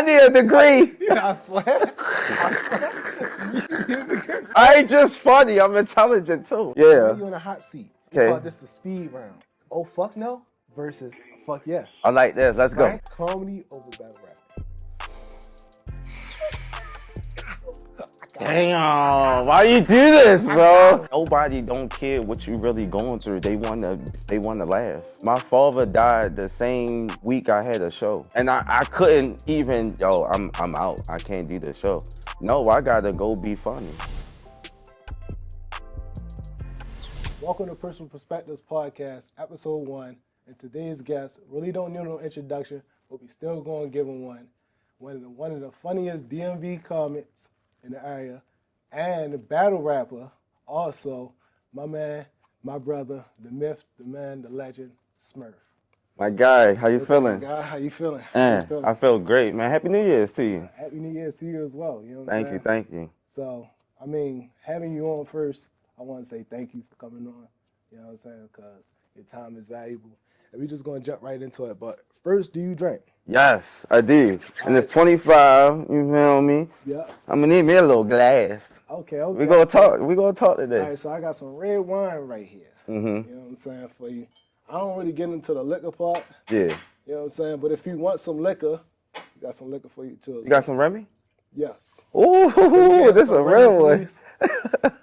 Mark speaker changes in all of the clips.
Speaker 1: I need a degree.
Speaker 2: I swear.
Speaker 1: I ain't just funny. I'm intelligent too.
Speaker 2: Now
Speaker 1: Yeah.
Speaker 2: you in a hot seat. We
Speaker 1: Okay.
Speaker 2: call this the speed round. Oh fuck no versus fuck yes.
Speaker 1: I like this. Let's go.
Speaker 2: Right? Comedy over battle rap.
Speaker 1: Damn, why you do this, bro? Nobody don't care what you really going through. They wanna laugh. My father died the same week I had a show. And I couldn't even, I'm out. I can't do the show. No, I gotta go be funny.
Speaker 2: Welcome to Personal Perspectives Podcast, episode 1. And today's guest really don't need no introduction, but we still gonna give him one. One of the funniest DMV comics in the area, and the battle rapper, also, my man, my brother, the myth, the man, the legend, Smurf.
Speaker 1: My guy, how you feeling?
Speaker 2: Guy, how you feeling?
Speaker 1: I feel great, man. Happy New Year's to you.
Speaker 2: Happy New Year's to you as well, you know what I'm saying?
Speaker 1: Thank you.
Speaker 2: So, I mean, having you on first, I want to say thank you for coming on, you know what I'm saying, because your time is valuable. And we're just going to jump right into it, but first, do you drink?
Speaker 1: Yes, I do. And it's 25, you feel me?
Speaker 2: Yeah.
Speaker 1: I'm gonna need me a little glass.
Speaker 2: Okay.
Speaker 1: We gonna talk today.
Speaker 2: All right, so I got some red wine right here.
Speaker 1: Mm-hmm.
Speaker 2: You know what I'm saying, for you. I don't really get into the liquor part.
Speaker 1: Yeah.
Speaker 2: You know what I'm saying? But if you want some liquor, we got some liquor for you too.
Speaker 1: You got some Remy?
Speaker 2: Yes.
Speaker 1: Ooh, this is a real one.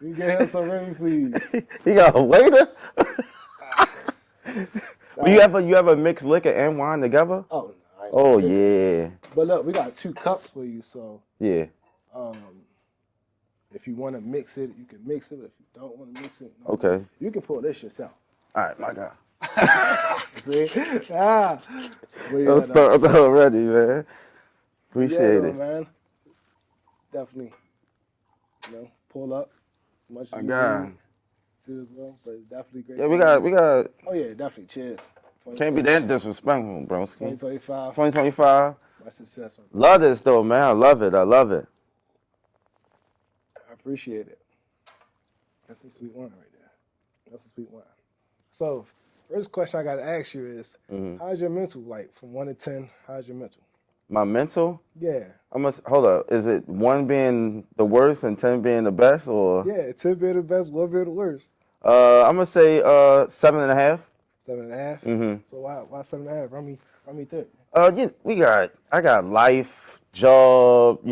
Speaker 2: You get him some Remy, please.
Speaker 1: You got a waiter? Well, you ever mix liquor and wine together?
Speaker 2: Oh, no.
Speaker 1: Oh, yeah.
Speaker 2: But look, we got 2 cups for you, so
Speaker 1: Yeah.
Speaker 2: if you want to mix it, you can mix it. If you don't want to mix it, no.
Speaker 1: Okay.
Speaker 2: You can pour this yourself.
Speaker 1: All right, my guy.
Speaker 2: See? But yeah,
Speaker 1: I'm starting already, man. Appreciate it.
Speaker 2: Man. Definitely, pull up as much as you
Speaker 1: God.
Speaker 2: need too as well. But it's definitely great.
Speaker 1: Yeah, we got.
Speaker 2: Oh yeah, definitely. Cheers.
Speaker 1: Can't be that disrespectful, bro.
Speaker 2: 2025.
Speaker 1: 2025.
Speaker 2: My success.
Speaker 1: Love this though, man. I love it.
Speaker 2: I appreciate it. That's some sweet wine right there. That's some sweet wine. So, first question I got to ask you is, how's your mental? Like from 1 to 10, how's your mental?
Speaker 1: My mental?
Speaker 2: Yeah.
Speaker 1: Hold up. Is it 1 being the worst and 10 being the best, or?
Speaker 2: Yeah, 10 being the best, 1 being the worst.
Speaker 1: I'm gonna say 7.5.
Speaker 2: 7.5.
Speaker 1: Mm-hmm.
Speaker 2: So why 7.5? Run me through.
Speaker 1: I got life, job,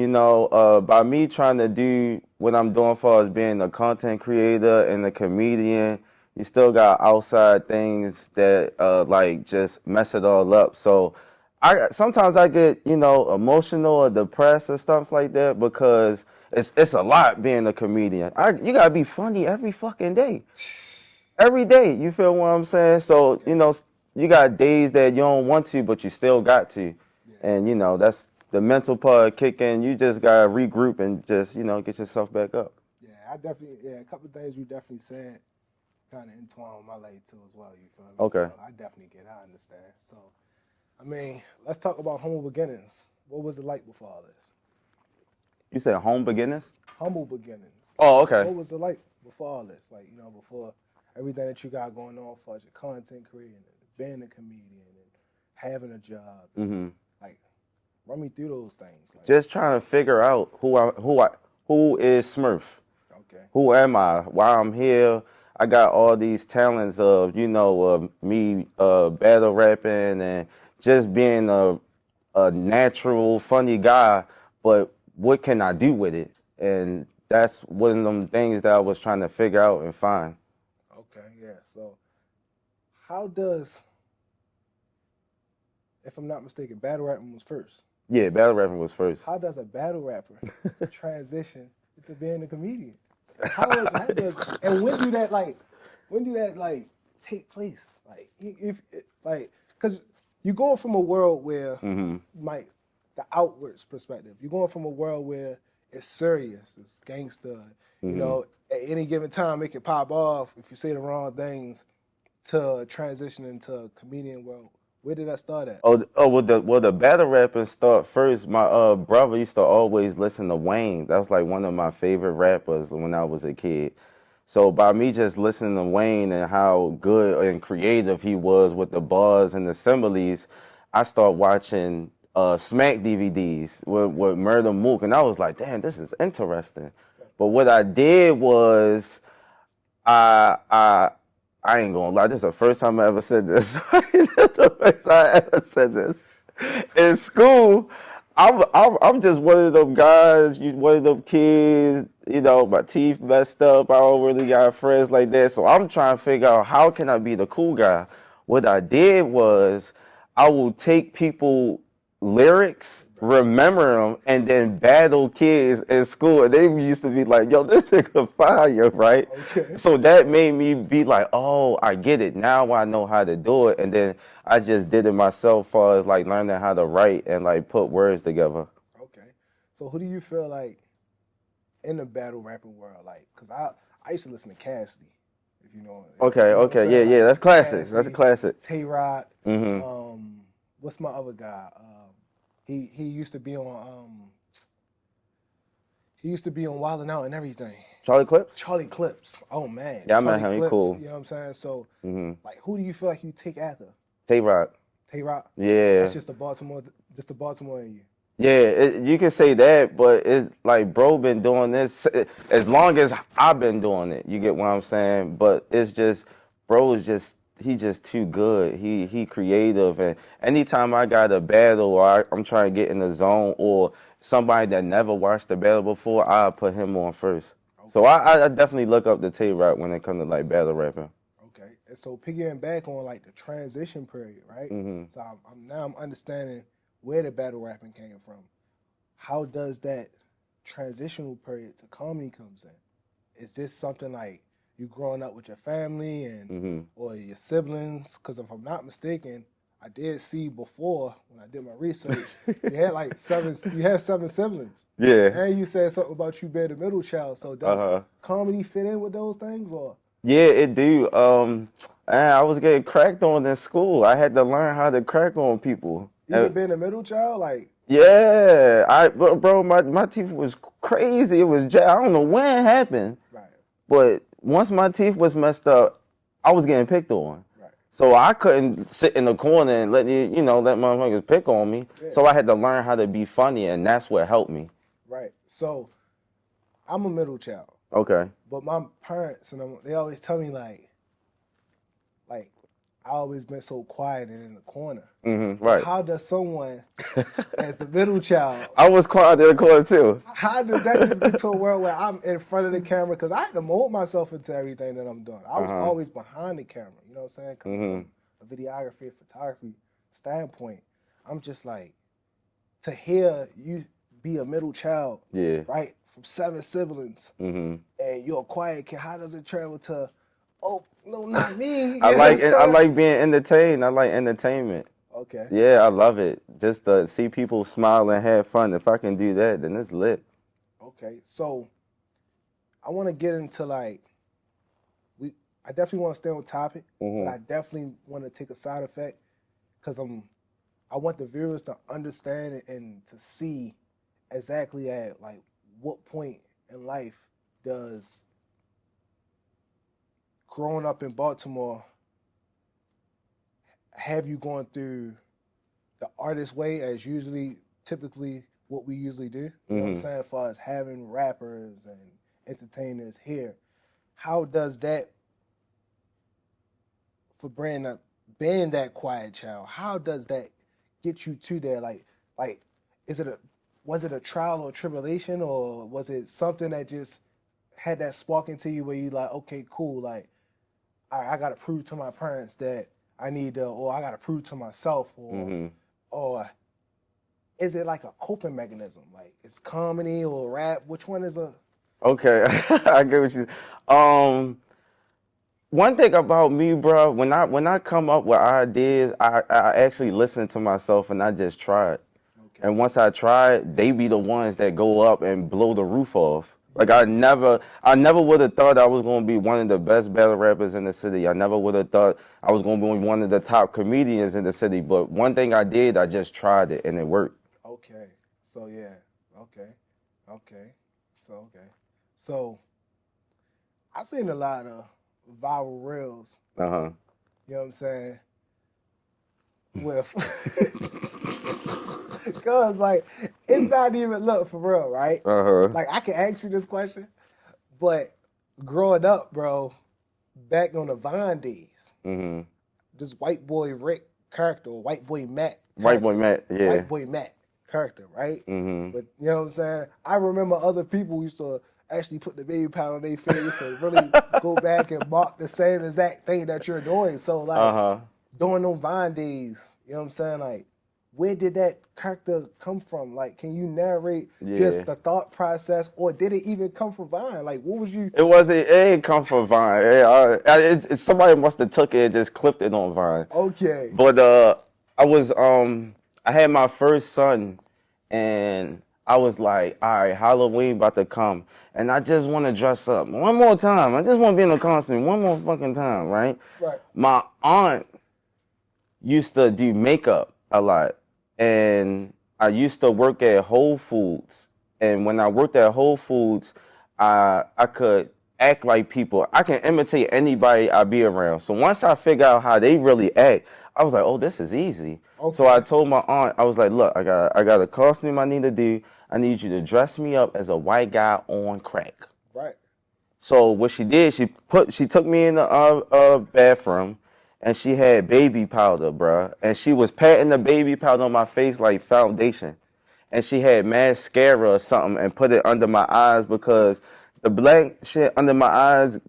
Speaker 1: by me trying to do what I'm doing for as being a content creator and a comedian, you still got outside things that like just mess it all up. So sometimes I get, emotional or depressed or stuff like that because it's a lot being a comedian. You gotta be funny every fucking day. Every day, you feel what I'm saying? So, you got days that you don't want to, but you still got to. Yeah. And, that's the mental part kicking. You just got to regroup and just, get yourself back up.
Speaker 2: Yeah, a couple of things you definitely said kind of entwine with my life too as well, you feel me?
Speaker 1: Okay.
Speaker 2: So I definitely I understand. So, I mean, let's talk about humble beginnings. What was it like before all this?
Speaker 1: You said home beginnings?
Speaker 2: Humble beginnings.
Speaker 1: Oh, okay.
Speaker 2: What was it like before all this? Like, before everything that you got going on for your content creating, being a comedian, and having a job.
Speaker 1: Mm-hmm.
Speaker 2: Like, run me through those things. Like,
Speaker 1: just trying to figure out who is Smurf.
Speaker 2: Okay.
Speaker 1: Who am I? Why I'm here? I got all these talents of, me battle rapping and just being a natural, funny guy, but what can I do with it? And that's one of them things that I was trying to figure out and find.
Speaker 2: Okay, yeah. So, how does, if I'm not mistaken, battle rapping was first?
Speaker 1: Yeah, battle rapping was first.
Speaker 2: How does a battle rapper transition into being a comedian? How does, and when do that take place? Because you're going from a world where, the outwards perspective, you're going from a world where it's serious, it's gangster, at any given time it can pop off if you say the wrong things, to transition into a comedian world. Where did that start at?
Speaker 1: Well, the battle rapping start first. My brother used to always listen to Wayne. That was like one of my favorite rappers when I was a kid. So by me just listening to Wayne and how good and creative he was with the bars and the similes, I started watching Smack DVDs with Murder Mook, and I was like, damn, this is interesting. But what I did was I I I ain't gonna lie. This is the first time I ever said this. This is the first time I ever said this. In school, I'm just one of them guys, one of them kids. You know, my teeth messed up. I don't really got friends like that. So I'm trying to figure out how can I be the cool guy. What I did was I will take people lyrics, remember them, and then battle kids in school. And they used to be like, yo, this nigga fire, right?
Speaker 2: Okay.
Speaker 1: So that made me be like, oh, I get it. Now I know how to do it. And then I just did it myself far as like learning how to write and like put words together.
Speaker 2: Okay. So who do you feel like in the battle rapping world? Like, cause I used to listen to Cassidy, if you know.
Speaker 1: Okay,
Speaker 2: You know what I'm
Speaker 1: okay, yeah,
Speaker 2: saying?
Speaker 1: yeah,
Speaker 2: Like,
Speaker 1: that's classic. That's a
Speaker 2: Cassidy,
Speaker 1: classic.
Speaker 2: Tay Rock.
Speaker 1: Mm-hmm.
Speaker 2: What's my other guy? He used to be on he used to be on Wild 'N Out and everything.
Speaker 1: Charlie Clips?
Speaker 2: Charlie Clips. Oh man.
Speaker 1: Yeah, I met
Speaker 2: Charlie
Speaker 1: him. He
Speaker 2: Clips.
Speaker 1: cool.
Speaker 2: You know what I'm saying? So
Speaker 1: Mm-hmm.
Speaker 2: like who do you feel like you take after?
Speaker 1: Tay-Rock.
Speaker 2: Tay Rock?
Speaker 1: Yeah.
Speaker 2: That's just the Baltimore in you.
Speaker 1: Yeah, you can say that, but it's like bro been doing this as long as I've been doing it. You get what I'm saying? But it's just bro is just he just too good. He creative, and anytime I got a battle or I'm trying to get in the zone or somebody that never watched the battle before, I put him on first.
Speaker 2: Okay.
Speaker 1: So I definitely look up to Tay-Rock when it comes to like battle rapping.
Speaker 2: Okay. And so piggying back on like the transition period, right?
Speaker 1: Mm-hmm.
Speaker 2: So I'm understanding where the battle rapping came from. How does that transitional period to comedy comes in? Is this something like you growing up with your family and
Speaker 1: Mm-hmm.
Speaker 2: or your siblings? Because if I'm not mistaken, I did see before when I did my research, you had like you have 7 siblings.
Speaker 1: Yeah.
Speaker 2: And you said something about you being the middle child. So does
Speaker 1: Uh-huh.
Speaker 2: comedy fit in with those things or?
Speaker 1: Yeah, it do. And I was getting cracked on in school. I had to learn how to crack on people.
Speaker 2: Even being a middle child, like
Speaker 1: Yeah, bro, my teeth was crazy. It was I don't know when it happened,
Speaker 2: right,
Speaker 1: but once my teeth was messed up, I was getting picked on.
Speaker 2: right,
Speaker 1: So I couldn't sit in the corner and let let motherfuckers pick on me.
Speaker 2: yeah,
Speaker 1: So I had to learn how to be funny, and that's what helped me.
Speaker 2: right. So I'm a middle child,
Speaker 1: Okay.
Speaker 2: but my parents and they always tell me like I always been so quiet and in the corner.
Speaker 1: Mm-hmm.
Speaker 2: So
Speaker 1: Right.
Speaker 2: how does someone as the middle child?
Speaker 1: I was quiet in the corner too.
Speaker 2: How does that just get to a world where I'm in front of the camera? Because I had to mold myself into everything that I'm doing. I was always behind the camera. You know what I'm saying? Coming from a videography, photography standpoint, I'm just like to hear you be a middle child,
Speaker 1: Yeah.
Speaker 2: right? From 7 siblings,
Speaker 1: Mm-hmm.
Speaker 2: and you're a quiet kid. How does it travel to? Oh no, not me.
Speaker 1: I
Speaker 2: You know what I'm saying?
Speaker 1: like being entertained. I like entertainment.
Speaker 2: Okay.
Speaker 1: Yeah, I love it. Just to see people smile and have fun. If I can do that, then it's lit.
Speaker 2: Okay. So I want to get into like I definitely want to stay on topic, but I definitely want to take a side effect because I want the viewers to understand and to see exactly at like what point in life does growing up in Baltimore have you going through the artist way as typically what we usually do. You know what I'm saying? As far as having rappers and entertainers here. How does that for Brandon being that quiet child, how does that get you to there? Like was it a trial or tribulation or was it something that just had that spark into you where you like, okay, cool, like I gotta prove to my parents that I need to, or I gotta prove to myself, or is it like a coping mechanism? Like it's comedy or rap? Which one is a?
Speaker 1: Okay, I get what you. One thing about me, bro, when I come up with ideas, I actually listen to myself and I just try it.
Speaker 2: Okay.
Speaker 1: And once I try it, they be the ones that go up and blow the roof off. Like I never would have thought I was gonna be one of the best battle rappers in the city. I never would have thought I was gonna be one of the top comedians in the city. But one thing I did, I just tried it and it worked.
Speaker 2: Okay. So yeah. Okay. Okay. So I seen a lot of viral reels.
Speaker 1: Uh-huh.
Speaker 2: You know what I'm saying? With Cause like it's not even look for real, right?
Speaker 1: Uh-huh.
Speaker 2: Like I can ask you this question, but growing up, bro, back on the Vine days,
Speaker 1: Mm-hmm.
Speaker 2: this white boy Rick character, or white boy Matt
Speaker 1: White boy
Speaker 2: character,
Speaker 1: Matt, yeah.
Speaker 2: white boy Matt character, right?
Speaker 1: Mm-hmm.
Speaker 2: But you know what I'm saying? I remember other people used to actually put the baby powder on their face and really go back and mock the same exact thing that you're doing. So like
Speaker 1: Uh-huh.
Speaker 2: during those Vine days, you know what I'm saying? Like, where did that character come from? Like, can you narrate just
Speaker 1: Yeah.
Speaker 2: the thought process, or did it even come from Vine? Like, what was you?
Speaker 1: It wasn't. It ain't come from Vine. Somebody must have took it and just clipped it on Vine.
Speaker 2: Okay,
Speaker 1: But I was I had my first son, and I was like, all right, Halloween about to come, and I just want to dress up one more time. I just want to be in a costume one more fucking time, right?
Speaker 2: right,
Speaker 1: My aunt used to do makeup a lot, and I used to work at Whole Foods. And when I worked at Whole Foods, I could act like people. I can imitate anybody I be around. So once I figure out how they really act, I was like, oh, this is easy. So I
Speaker 2: okay,
Speaker 1: told my aunt, I was like, look, I got a costume I need to do. I need you to dress me up as a white guy on crack.
Speaker 2: right.
Speaker 1: So what she did, she took me in the bathroom, and she had baby powder, bruh, and she was patting the baby powder on my face like foundation, and she had mascara or something and put it under my eyes because the black shit under my eyes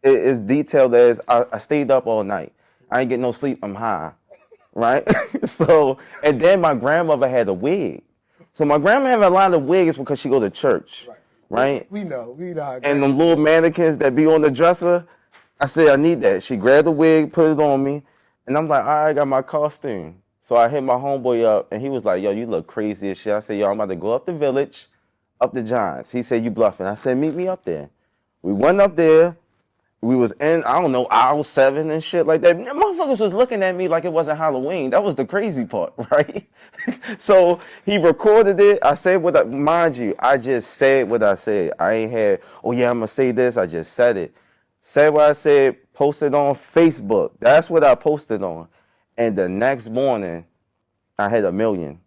Speaker 1: is detailed as I stayed up all night. I ain't get no sleep. I'm high, right? So and then my grandmother had a wig. So my grandma had a lot of wigs because she go to church,
Speaker 2: Right.
Speaker 1: right?
Speaker 2: We know how
Speaker 1: And them
Speaker 2: grandmas
Speaker 1: little
Speaker 2: get.
Speaker 1: mannequins that be on the dresser. I said, I need that. She grabbed the wig, put it on me, and I'm like, all right, I got my costume. So I hit my homeboy up, and he was like, yo, you look crazy as shit. I said, yo, I'm about to go up the village, up the Giants. He said, you bluffing. I said, meet me up there. We went up there. We was in, I don't know, aisle 7 and shit like that. Motherfuckers was looking at me like it wasn't Halloween. That was the crazy part, right? So he recorded it. I said what mind you, I just said what I said. I ain't had, oh yeah, I'm gonna say this. I just said it. Said what I said, posted on Facebook. That's what I posted on. And the next morning, I had a million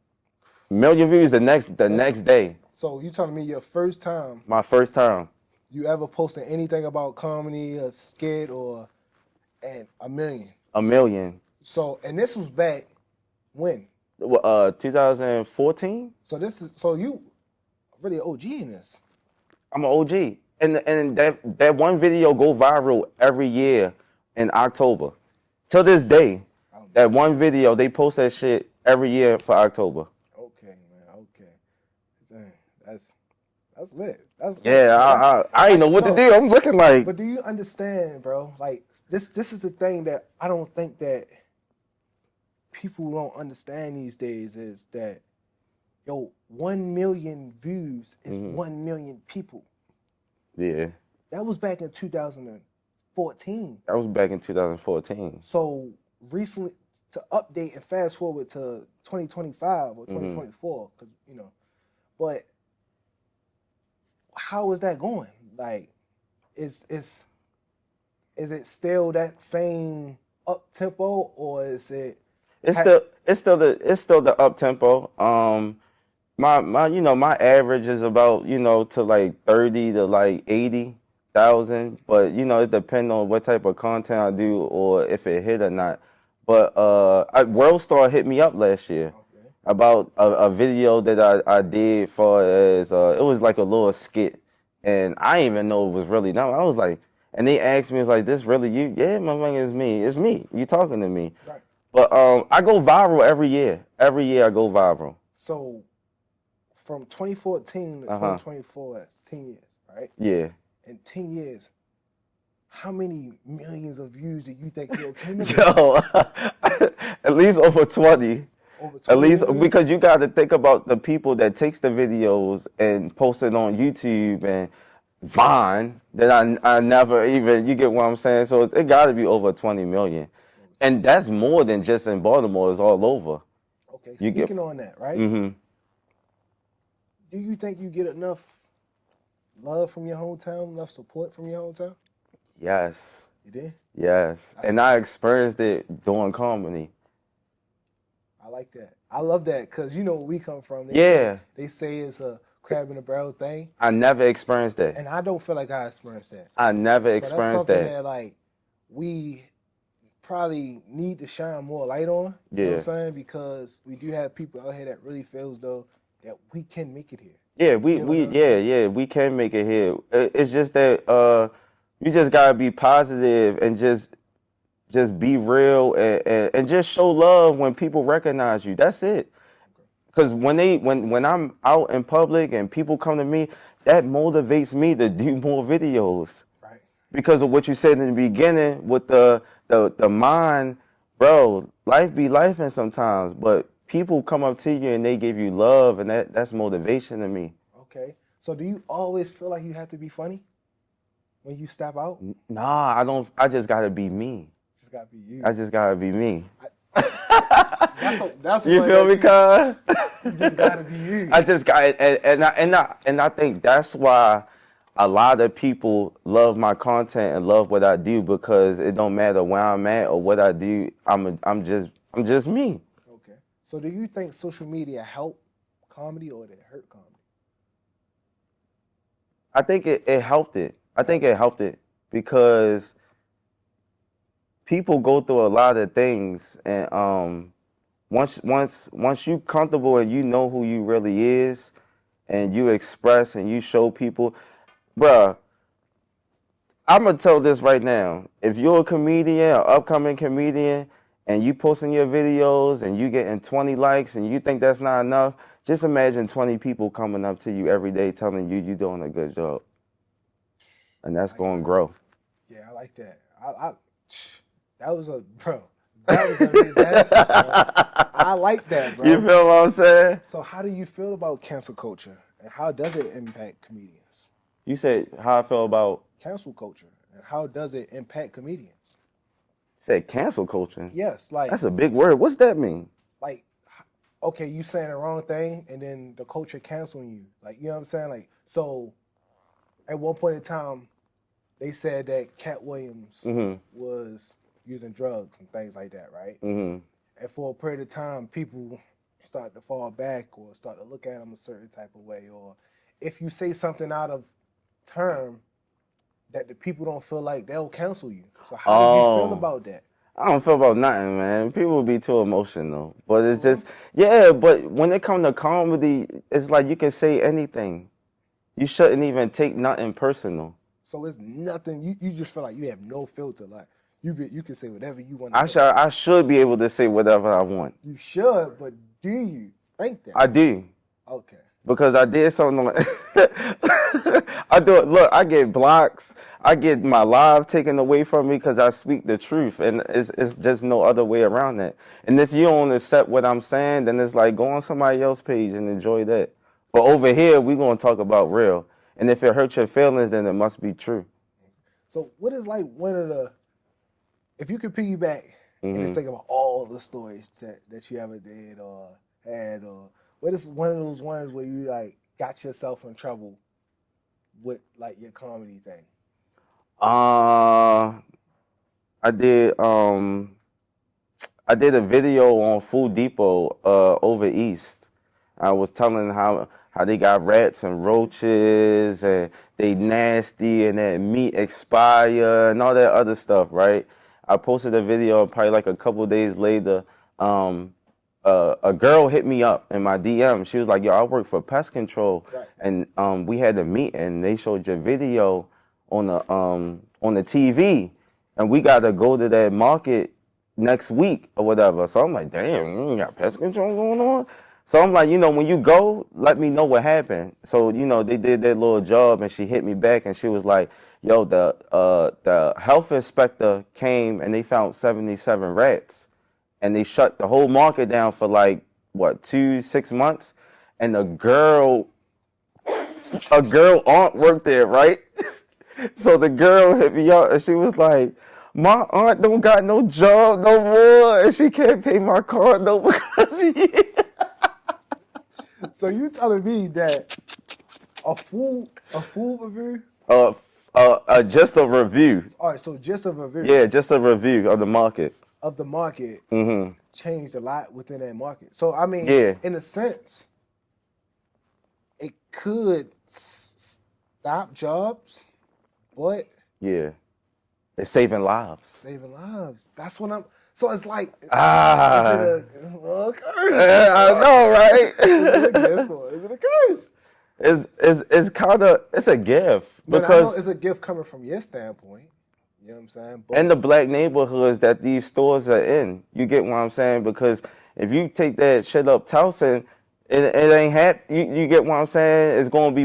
Speaker 1: views the
Speaker 2: That's,
Speaker 1: next day.
Speaker 2: so you telling me your first time
Speaker 1: My first time.
Speaker 2: you ever posted anything about comedy, a skit, or and a million?
Speaker 1: A million.
Speaker 2: So and this was back when?
Speaker 1: 2014.
Speaker 2: So this is so you really an OG in this.
Speaker 1: I'm an OG. And that one video go viral every year in October. To this day, that one video, they post that shit every year for October.
Speaker 2: Okay, man. Okay, dang, that's lit. That's lit.
Speaker 1: Yeah,
Speaker 2: But that's
Speaker 1: I ain't know
Speaker 2: like
Speaker 1: what to
Speaker 2: no.
Speaker 1: do. I'm looking like,
Speaker 2: But do you understand, bro? Like this is the thing that I don't think that people don't understand these days is that yo 1 million views is 1 million people.
Speaker 1: yeah,
Speaker 2: That was back in 2014.
Speaker 1: that was back in 2014.
Speaker 2: So recently, to update and fast forward to 2025 or 2024, because but how is that going? Like, is it still that same up tempo, or is it?
Speaker 1: It's still the up tempo. My average is about to like 30 to like 80,000, but it depends on what type of content I do or if it hit or not. But World Star hit me up last year
Speaker 2: Okay.
Speaker 1: about a video that I did for as it was like a little skit, and I didn't even know it was really them. I was like, and they asked me, "Is like this really you?" Yeah, my thing is me. It's me. You talking to me?
Speaker 2: Right.
Speaker 1: But I go viral every year. Every year I go viral.
Speaker 2: So from 2014 to 2024, that's 10 years, right?
Speaker 1: Yeah.
Speaker 2: In 10 years, how many millions of views do you think you'll accumulate?
Speaker 1: Yo, at least over 20.
Speaker 2: Over
Speaker 1: At
Speaker 2: 20
Speaker 1: least
Speaker 2: million?
Speaker 1: because you got to think about the people that takes the videos and post it on YouTube and Vine that I never even, you get what I'm saying? So it got to be over 20 million. And that's more than just in Baltimore, it's all over.
Speaker 2: Okay,
Speaker 1: You get
Speaker 2: speaking on that, right?
Speaker 1: Mhm.
Speaker 2: Do you think you get enough love from your hometown, enough support from your hometown?
Speaker 1: Yes.
Speaker 2: You did?
Speaker 1: Yes. And I experienced it doing comedy.
Speaker 2: I like that. I love that because you know where we come from.
Speaker 1: Yeah,
Speaker 2: They say it's a crab in a barrel thing,
Speaker 1: I never experienced that.
Speaker 2: and I don't feel like I experienced that.
Speaker 1: I never
Speaker 2: So that's
Speaker 1: experienced
Speaker 2: something
Speaker 1: that.
Speaker 2: that like we probably need to shine more light on. You know what I'm
Speaker 1: Yeah.
Speaker 2: saying? Because we do have people out here that really feels though that we can make it here.
Speaker 1: Yeah,
Speaker 2: You get what I'm saying?
Speaker 1: we can make it here. It's just that you just gotta be positive and just be real and just show love when people recognize you. That's it. Because when I'm out in public and people come to me, that motivates me to do more videos.
Speaker 2: Right.
Speaker 1: Because of what you said in the beginning with the mind, bro, life be life and sometimes, but people come up to you and they give you love and that's motivation to me.
Speaker 2: Okay. So do you always feel like you have to be funny when you step out?
Speaker 1: Nah, I don't. I just gotta be me.
Speaker 2: Just gotta be you.
Speaker 1: I just gotta be me.
Speaker 2: That's
Speaker 1: You
Speaker 2: one
Speaker 1: feel me,
Speaker 2: that
Speaker 1: cuz?
Speaker 2: you just gotta be you.
Speaker 1: I just got and I think that's why a lot of people love my content and love what I do because it don't matter where I'm at or what I do. I'm just me.
Speaker 2: Okay. So do you think social media help comedy or did it hurt comedy?
Speaker 1: I think it helped it. I think it helped it because people go through a lot of things and once you comfortable and you know who you really is and you express and you show people, bruh, I'm gonna tell this right now. If you're a comedian, an upcoming comedian, and you posting your videos and you getting 20 likes and you think that's not enough, just imagine 20 people coming up to you every day telling you you're doing a good job. And that's
Speaker 2: Like
Speaker 1: going to
Speaker 2: that.
Speaker 1: grow.
Speaker 2: Yeah, I like that. That was a bro. That was a that's, I like that, bro.
Speaker 1: You feel what I'm saying?
Speaker 2: So how do you feel about cancel culture and how does it impact comedians?
Speaker 1: You said how I feel about
Speaker 2: Cancel culture and how does it impact comedians?
Speaker 1: said cancel culture.
Speaker 2: Yes, like
Speaker 1: That's a big word. What's that mean?
Speaker 2: like okay, you saying the wrong thing and then the culture canceling you. Like, you know what I'm saying? Like, so at one point in time, they said that Cat Williams was using drugs and things like that, right?
Speaker 1: Mm-hmm.
Speaker 2: And for a period of time, people start to fall back or start to look at him a certain type of way. Or if you say something out of term that the people don't feel like, they'll cancel you. So how do you feel about that?
Speaker 1: I don't feel about nothing, man. People be too emotional. But it's just, yeah, but when it comes to comedy, it's like you can say anything. You shouldn't even take nothing personal.
Speaker 2: So it's nothing. You just feel like you have no filter. Like you can say whatever you want
Speaker 1: I
Speaker 2: to say.
Speaker 1: I should be able to say whatever I want.
Speaker 2: You should, but do you think that?
Speaker 1: I do.
Speaker 2: Okay.
Speaker 1: Because I did something like I do it. Look, I get blocks. I get my live taken away from me because I speak the truth, and it's just no other way around that. And if you don't accept what I'm saying, then it's like go on somebody else's page and enjoy that. But over here, we're gonna talk about real. And if it hurts your feelings, then it must be true.
Speaker 2: So what is like one of the, if you could piggyback and just think about all the stories that you ever did or had, or what is one of those ones where you like got yourself in trouble with like your comedy thing?
Speaker 1: I did I did a video on Food Depot over east. I was telling how they got rats and roaches and they nasty and that meat expire and all that other stuff, right? I posted a video probably like a couple days later. A girl hit me up in my DM. She was like, "Yo, I work for pest control,
Speaker 2: Right.
Speaker 1: and we had a meet, and they showed your video on the TV, and we got to go to that market next week or whatever." So I'm like, "Damn, you got pest control going on?" So I'm like, when you go, let me know what happened. So they did their little job, and she hit me back, and she was like, "Yo, the health inspector came, and they found 77 rats." And they shut the whole market down for like what 6 months, and a girl aunt worked there, right? So the girl hit me up and she was like, "My aunt don't got no job no more, and she can't pay my card no because of you."
Speaker 2: So you telling me that a full review?
Speaker 1: Just a review.
Speaker 2: All right, so just a review
Speaker 1: Yeah, just a review of the market.
Speaker 2: of the market changed a lot within that market. So I mean,
Speaker 1: Yeah.
Speaker 2: in a sense, it could stop jobs, but
Speaker 1: Yeah. It's saving lives.
Speaker 2: saving lives. That's what I'm. So it's like, is it
Speaker 1: Ah.
Speaker 2: a curse?
Speaker 1: I know, right?
Speaker 2: Is it a gift or is it a curse?
Speaker 1: It's kind of it's a gift
Speaker 2: But I know
Speaker 1: because
Speaker 2: it's a gift coming from your standpoint. You know what I'm saying?
Speaker 1: in
Speaker 2: But
Speaker 1: the black neighborhoods that these stores are in, you get what I'm saying? Because if you take that shit up Towson, it ain't you get what I'm saying? It's gonna be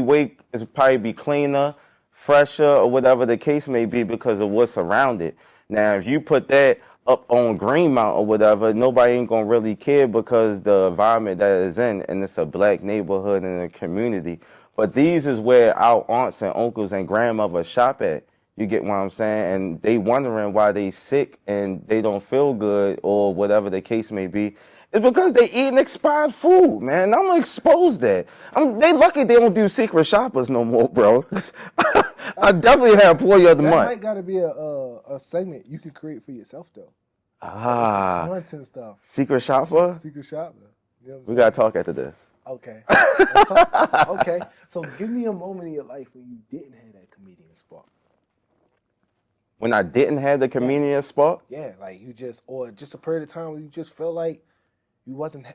Speaker 1: it's probably be cleaner, fresher, or whatever the case may be because of what's around it. Now, if you put that up on Greenmount or whatever, nobody ain't gonna really care because the environment that is in, and it's a black neighborhood and a community. But these is where our aunts and uncles and grandmothers shop at. You get what I'm saying? And they wondering why they sick and they don't feel good or whatever the case may be. It's because they eating expired food, man. I'm gonna expose that. They lucky they don't do secret shoppers no more, bro. I definitely have employee of the
Speaker 2: that
Speaker 1: month.
Speaker 2: might gotta be a segment you can create for yourself though. Like some
Speaker 1: Ah,
Speaker 2: content stuff.
Speaker 1: secret shopper.
Speaker 2: Secret shopper. You know what I'm
Speaker 1: We
Speaker 2: saying?
Speaker 1: gotta talk after this.
Speaker 2: Okay. Let's talk. Okay. So give me a moment in your life when you didn't have that comedian spark.
Speaker 1: When I didn't have the comedian spark,
Speaker 2: Yeah, like you just, or just a period of time where you just felt like you wasn't,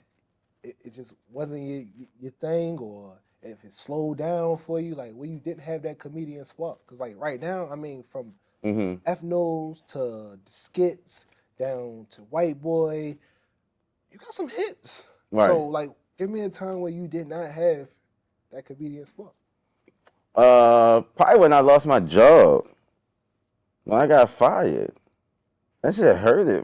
Speaker 2: it just wasn't your thing, or if it slowed down for you, like when you didn't have that comedian spark. Because like right now, I mean, from F-Nose to the skits down to White Boy, you got some hits.
Speaker 1: right?
Speaker 2: So like, give me a time where you did not have that comedian spark.
Speaker 1: Probably when I lost my job. When I got fired. That shit hurt it.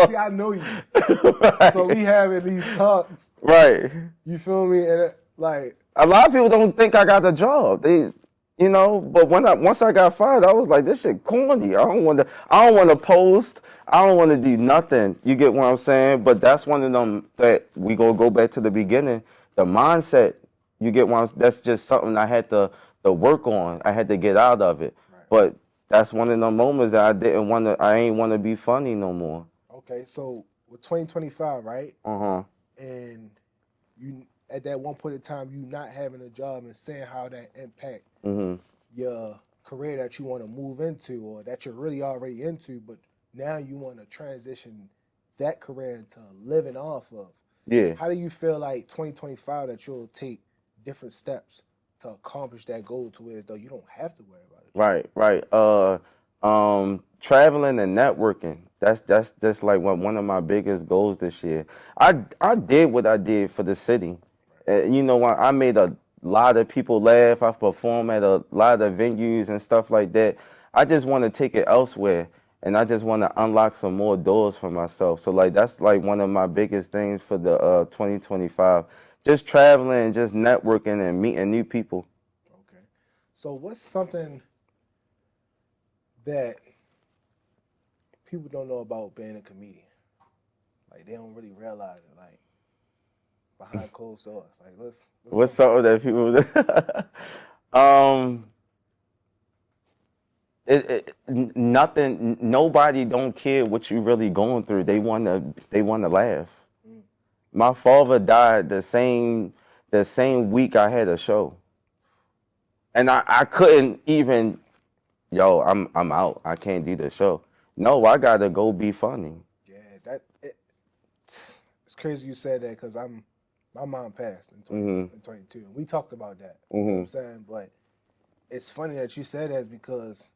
Speaker 2: See, I know you.
Speaker 1: Right.
Speaker 2: So we having these talks.
Speaker 1: Right.
Speaker 2: You feel me? And like,
Speaker 1: A lot of people don't think I got the job. But once I got fired, I was like, this shit corny. I don't want to post. I don't want to do nothing. You get what I'm saying? But that's one of them that we gonna go back to the beginning. The mindset. You get that's just something I had to work on. I had to get out of it.
Speaker 2: right.
Speaker 1: But that's one of the moments that I ain't want to be funny no more.
Speaker 2: Okay, so with 2025, right?
Speaker 1: Uh-huh.
Speaker 2: And you at that one point in time, you not having a job and seeing how that impact your career that you want to move into or that you're really already into, but now you want to transition that career into living off of.
Speaker 1: Yeah.
Speaker 2: How do you feel like 2025 that you'll take different steps to accomplish that goal to where though you don't have to worry about it?
Speaker 1: Right. Traveling and networking. That's just like one of my biggest goals this year. I did what I did for the city. I made a lot of people laugh. I've performed at a lot of venues and stuff like that. I just want to take it elsewhere, and I just want to unlock some more doors for myself. So like that's like one of my biggest things for the 2025. Just traveling, just networking, and meeting new people.
Speaker 2: Okay. So what's something that people don't know about being a comedian? Like they don't really realize it. Like behind closed doors. Like
Speaker 1: What's something that people? um, nothing. Nobody don't care what you really going through. They wanna laugh. My father died the same week I had a show, and I couldn't even. Yo, I'm out. I can't do the show. No, I gotta go be funny.
Speaker 2: Yeah, it's crazy you said that because my mom passed in 2022 and we talked about that. You know what I'm saying? But it's funny that you said that because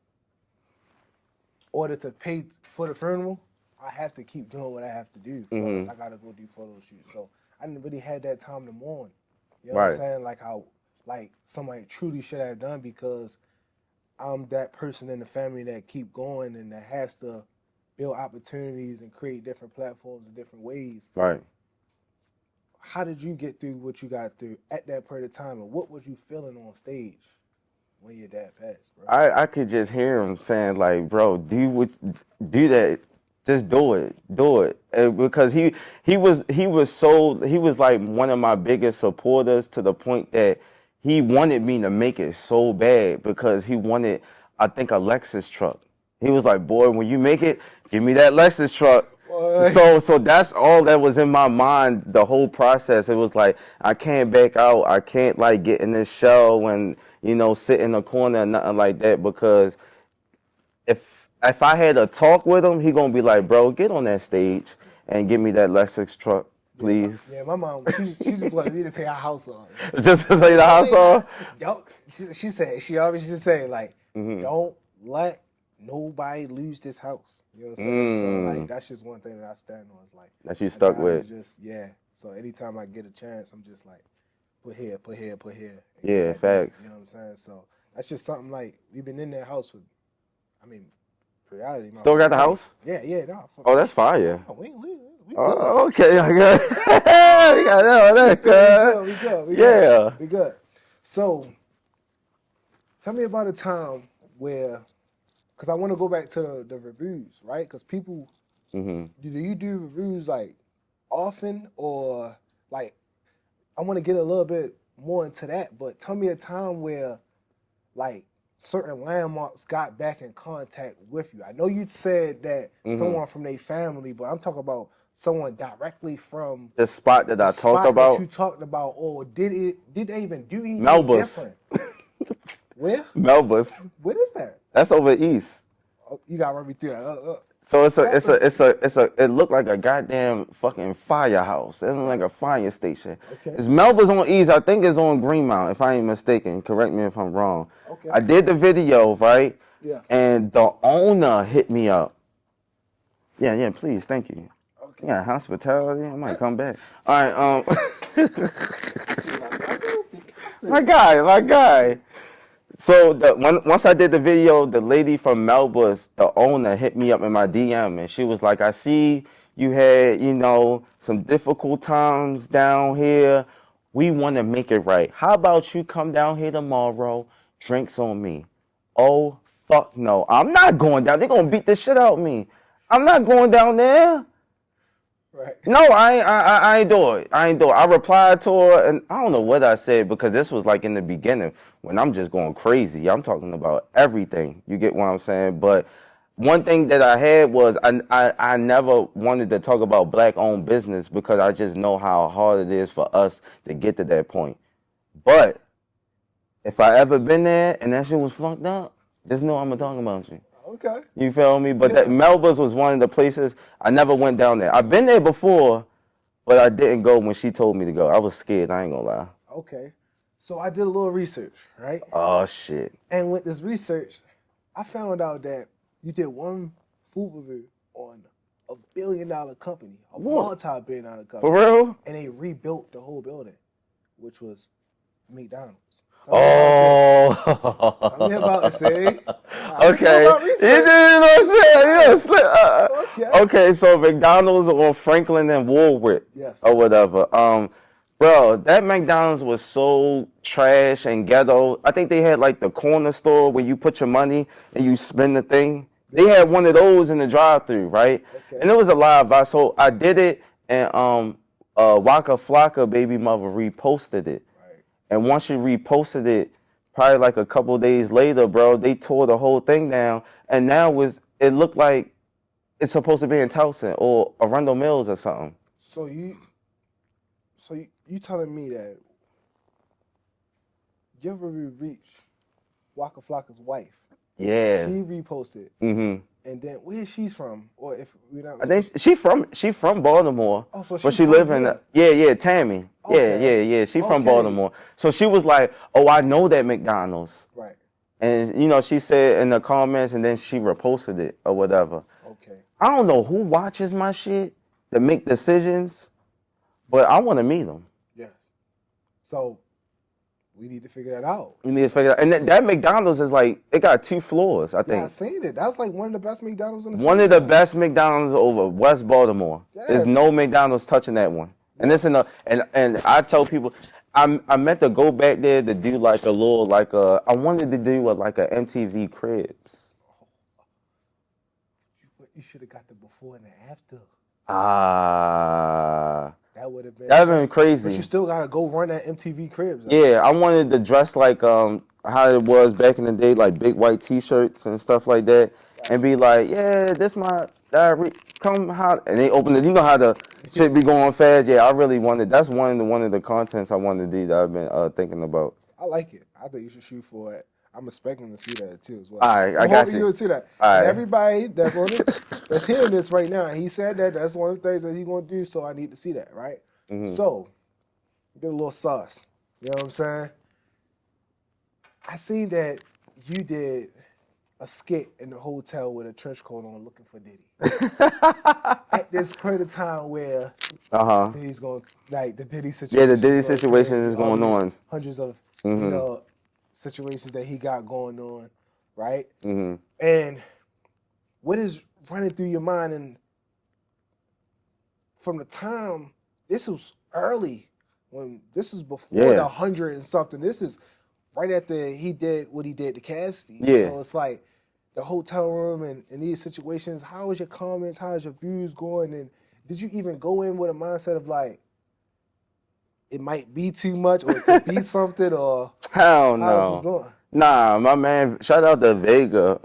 Speaker 2: in order to pay for the funeral, I have to keep doing what I have to do. First, I gotta go do photo shoots. So I didn't really have that time to mourn. You know what I'm saying? Like how somebody truly should have done because I'm that person in the family that keep going and that has to build opportunities and create different platforms in different ways.
Speaker 1: Right.
Speaker 2: How did you get through what you got through at that period of time, and what was you feeling on stage when your dad passed, bro?
Speaker 1: I could just hear him saying like, bro, do that, just do it, and because he was like one of my biggest supporters to the point that he wanted me to make it so bad because he wanted, I think, a Lexus truck. He was like, boy, when you make it, give me that Lexus truck.
Speaker 2: Boy.
Speaker 1: So that's all that was in my mind the whole process. It was like I can't back out. I can't like get in this shell and sit in a corner and nothing like that because if I had a talk with him, he gonna be like, bro, get on that stage and give me that Lexus truck, please.
Speaker 2: Yeah, my mom, she just wanted me to pay our house off.
Speaker 1: Just to play the house off.
Speaker 2: Don't. She always just say like,
Speaker 1: Mm-hmm.
Speaker 2: don't let nobody lose this house. You know what I'm saying? So like, that's just one thing that I stand on. Is like
Speaker 1: That you stuck
Speaker 2: I'd rather
Speaker 1: with.
Speaker 2: just So anytime I get a chance, I'm just like, put here. And
Speaker 1: Yeah,
Speaker 2: get that
Speaker 1: facts.
Speaker 2: done, you know what I'm saying? So that's just something like we've been in that house with. I mean, reality.
Speaker 1: Still got the house?
Speaker 2: Yeah, no.
Speaker 1: Oh, that's fire.
Speaker 2: No, we ain't leaving. We good.
Speaker 1: Oh, okay, I got we got that.
Speaker 2: We good.
Speaker 1: Yeah.
Speaker 2: We good. So, tell me about a time where, because I want to go back to the reviews, right? Because people, do you do reviews like often or like, I want to get a little bit more into that, but tell me a time where like certain landmarks got back in contact with you. I know you said that someone from their family, but I'm talking about someone directly from
Speaker 1: The spot that I talked
Speaker 2: spot
Speaker 1: about.
Speaker 2: that you talked about, or did they even do anything
Speaker 1: Melbus.
Speaker 2: different? Where?
Speaker 1: Melbus.
Speaker 2: What is that?
Speaker 1: That's over east.
Speaker 2: Oh, you gotta run me through that.
Speaker 1: So it looked like a goddamn fucking firehouse. It looked like a fire station.
Speaker 2: Okay.
Speaker 1: It's Melba's on East. I think it's on Greenmount, if I ain't mistaken. Correct me if I'm wrong.
Speaker 2: Okay.
Speaker 1: I did the video, right?
Speaker 2: Yes.
Speaker 1: And the owner hit me up. Yeah, please, thank you.
Speaker 2: Okay.
Speaker 1: Yeah, hospitality. I might come back. All right, my guy. So once I did the video, the lady from Melba's, the owner, hit me up in my DM, and she was like, "I see you had, some difficult times down here. We want to make it right. How about you come down here tomorrow? Drinks on me." Oh fuck no! I'm not going down. They're gonna beat the shit out of me. I'm not going down there.
Speaker 2: Right.
Speaker 1: No, I ain't do it. I replied to her, and I don't know what I said because this was like in the beginning when I'm just going crazy. I'm talking about everything. You get what I'm saying? But one thing that I had was I never wanted to talk about black-owned business because I just know how hard it is for us to get to that point. But if I ever been there and that shit was fucked up, just know I'm gonna talk about you.
Speaker 2: Okay.
Speaker 1: You feel me? But
Speaker 2: Yeah.
Speaker 1: that Melba's was one of the places I never went down there. I've been there before, but I didn't go when she told me to go. I was scared. I ain't gonna lie.
Speaker 2: Okay. So I did a little research, right?
Speaker 1: Oh shit.
Speaker 2: And with this research, I found out that you did one food review on a billion-dollar company, a multi-billion-dollar company.
Speaker 1: For real?
Speaker 2: And they rebuilt the whole building, which was McDonald's.
Speaker 1: Oh.
Speaker 2: Tell me about it, see?
Speaker 1: Okay. You did what I'm saying? Yeah. Okay. So McDonald's on Franklin and Woolworth.
Speaker 2: Yes.
Speaker 1: Or whatever. Bro, that McDonald's was so trash and ghetto. I think they had like the corner store where you put your money and you spend the thing. They had one of those in the drive-thru, right?
Speaker 2: Okay.
Speaker 1: And it was a live vibe. So I did it, and Waka Flocka baby mother reposted it.
Speaker 2: Right.
Speaker 1: And once she reposted it, probably like a couple days later, bro, they tore the whole thing down, and now it looked like it's supposed to be in Towson or Arundel Mills or something.
Speaker 2: So you telling me that your review reached Waka Flocka's wife?
Speaker 1: Yeah.
Speaker 2: She reposted.
Speaker 1: Mm-hmm.
Speaker 2: And then where she's from, or if we're not,
Speaker 1: I think she from Baltimore.
Speaker 2: Oh, so
Speaker 1: but
Speaker 2: she
Speaker 1: she
Speaker 2: from
Speaker 1: live in
Speaker 2: here?
Speaker 1: Tammy.
Speaker 2: Okay.
Speaker 1: Yeah. She from
Speaker 2: Okay.
Speaker 1: Baltimore. So she was like, "Oh, I know that McDonald's."
Speaker 2: Right.
Speaker 1: And she said in the comments, and then she reposted it or whatever.
Speaker 2: Okay.
Speaker 1: I don't know who watches my shit to make decisions, but I want to meet them.
Speaker 2: Yes. So we need to figure that out.
Speaker 1: You need to figure out. And that McDonald's is like, it got 2 floors, I
Speaker 2: Yeah,
Speaker 1: think.
Speaker 2: I seen it. That was like one of the best McDonald's in the city.
Speaker 1: One of the best McDonald's over West Baltimore.
Speaker 2: Yes.
Speaker 1: There's no McDonald's touching that one. And it's and I tell people, I meant to go back there to do like a little I wanted to do like a MTV Cribs.
Speaker 2: You should have got the before and the after. That would have been.
Speaker 1: That'd been crazy.
Speaker 2: But you still gotta go run that MTV Cribs.
Speaker 1: Yeah, I wanted to dress like how it was back in the day, like big white T-shirts and stuff like that, and be like, yeah, that's diarrhea, come how, and they open it. You know how the shit be going fast. Yeah, I really wanted. That's one of the contents I wanted to do that I've been thinking about.
Speaker 2: I like it. I think you should shoot for it. I'm expecting to see that too as well.
Speaker 1: All right, I
Speaker 2: I'm
Speaker 1: got
Speaker 2: hoping
Speaker 1: you.
Speaker 2: you'll see that.
Speaker 1: All
Speaker 2: And
Speaker 1: right.
Speaker 2: everybody that's hearing this right now, he said that that's one of the things that he's gonna do. So I need to see that, right? So get a little sauce. You know what I'm saying? I seen that you did a skit in the hotel with a trench coat on, looking for Diddy. At this point in time where Diddy's going, like the Diddy
Speaker 1: Yeah, the
Speaker 2: situation is
Speaker 1: Diddy
Speaker 2: going
Speaker 1: situation
Speaker 2: crazy.
Speaker 1: is
Speaker 2: All
Speaker 1: going
Speaker 2: these
Speaker 1: on.
Speaker 2: hundreds of situations that he got going on, right? And what is running through your mind? And from the time, this was early, when this was before the 100 and something. This is right after he did what he did to Cassidy.
Speaker 1: Yeah.
Speaker 2: So it's like the hotel room and these situations. How is your comments? How is your views going? And did you even go in with a mindset of like, it might be too much, or it could be something, or
Speaker 1: Hell
Speaker 2: how's this
Speaker 1: no.
Speaker 2: going?
Speaker 1: Nah, my man. Shout out to Vega,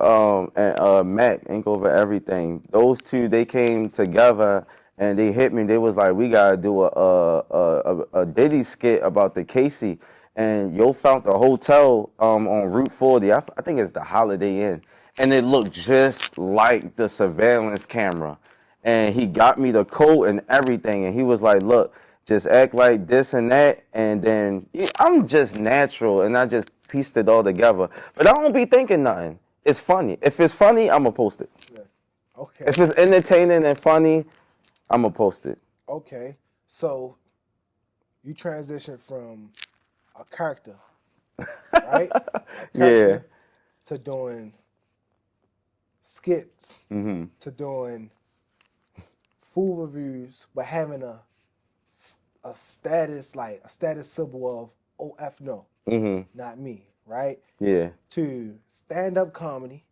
Speaker 1: and Mac, Ink Over Everything. Those two, they came together and they hit me. They was like, we gotta do a Diddy skit about the Casey. And yo found the hotel on Route 40. I think it's the Holiday Inn, and it looked just like the surveillance camera. And he got me the code and everything, and he was like, look, just act like this and that, and then I'm just natural, and I just pieced it all together. But I don't be thinking nothing. It's funny. If it's funny, I'ma post it.
Speaker 2: Yeah. Okay.
Speaker 1: If it's entertaining and funny, I'ma post it.
Speaker 2: Okay. So you transitioned from a character, right? A character to doing skits, to doing food reviews, but having a status, like a status symbol of, oh F no, not me, right?
Speaker 1: Yeah.
Speaker 2: To stand-up comedy,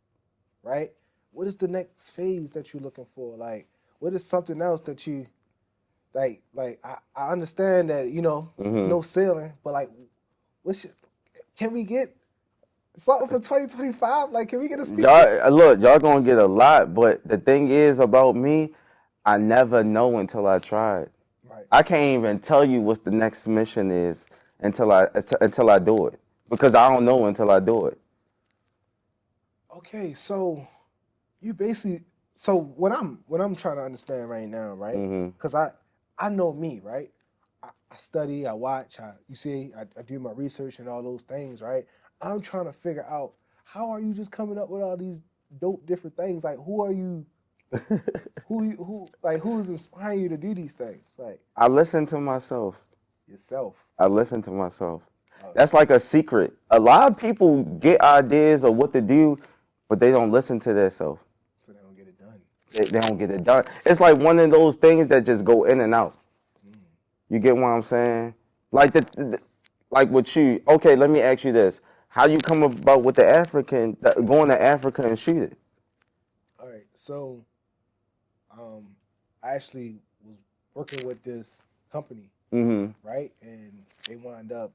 Speaker 2: right? What is the next phase that you're looking for? Like, what is something else that you like I understand that, there's no ceiling, but like, can we get something for 2025? Like, can we get a sneak peek?
Speaker 1: Y'all gonna get a lot, but the thing is about me, I never know until I try it.
Speaker 2: Right.
Speaker 1: I can't even tell you what the next mission is until I do it, because I don't know until I do it.
Speaker 2: Okay, so you basically, so what I'm trying to understand right now, right? Because I know me, right? I study, I watch, I do my research and all those things, right? I'm trying to figure out, how are you just coming up with all these dope different things? Like, who are you? Who's inspiring you to do these things? Like,
Speaker 1: I listen to myself.
Speaker 2: yourself.
Speaker 1: I listen to myself. That's like a secret. A lot of people get ideas of what to do, but they don't listen to themselves.
Speaker 2: So they don't get it done.
Speaker 1: They don't get it done. It's like one of those things that just go in and out. You get what I'm saying? Like like with you. Okay, let me ask you this: how you come about with the going to Africa and shoot it?
Speaker 2: All right, so I actually was working with this company, right? And they wound up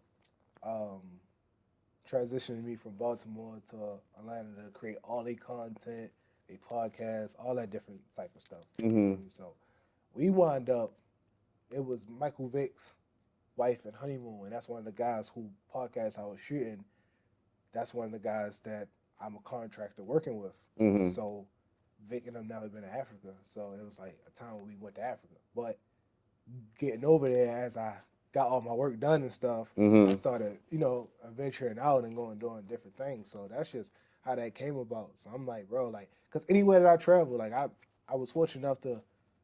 Speaker 2: transitioning me from Baltimore to Atlanta to create all their content, their podcasts, all that different type of stuff. So we wound up, it was Michael Vick's wife and honeymoon, and that's one of the guys who podcast I was shooting. That's one of the guys that I'm a contractor working with. So Vic and them never been to Africa, so it was like a time when we went to Africa. But getting over there, as I got all my work done and stuff, I started, venturing out and doing different things. So that's just how that came about. So I'm like, bro, like, because anywhere that I travel, like I was fortunate enough to